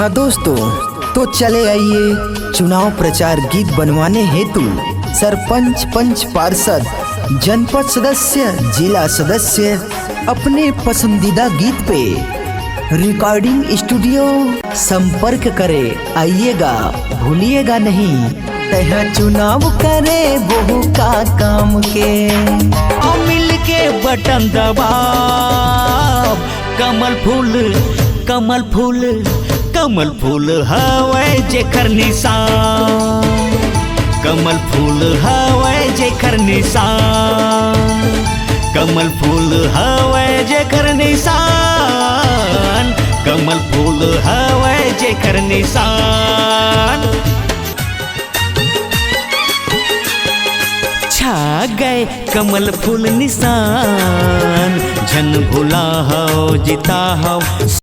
हाँ दोस्तों, तो चले आइए चुनाव प्रचार गीत बनवाने हेतु सरपंच, पंच, पार्षद, जनपद सदस्य, जिला सदस्य अपने पसंदीदा गीत पे रिकॉर्डिंग स्टूडियो संपर्क करे। आइएगा, भूलिएगा नहीं। तह चुनाव करे बहु का काम के, मिल के बटन दबाव। कमल फूल कमल फूल कमल फूल हवे जेकर निशान। कमल फूल हवे जेकर निशान। कमल फूल हवे जेकर निशान। कमल फूल हवे जेकर निशान। छा गए कमल फूल निशान। झन भुला हो जिता हो।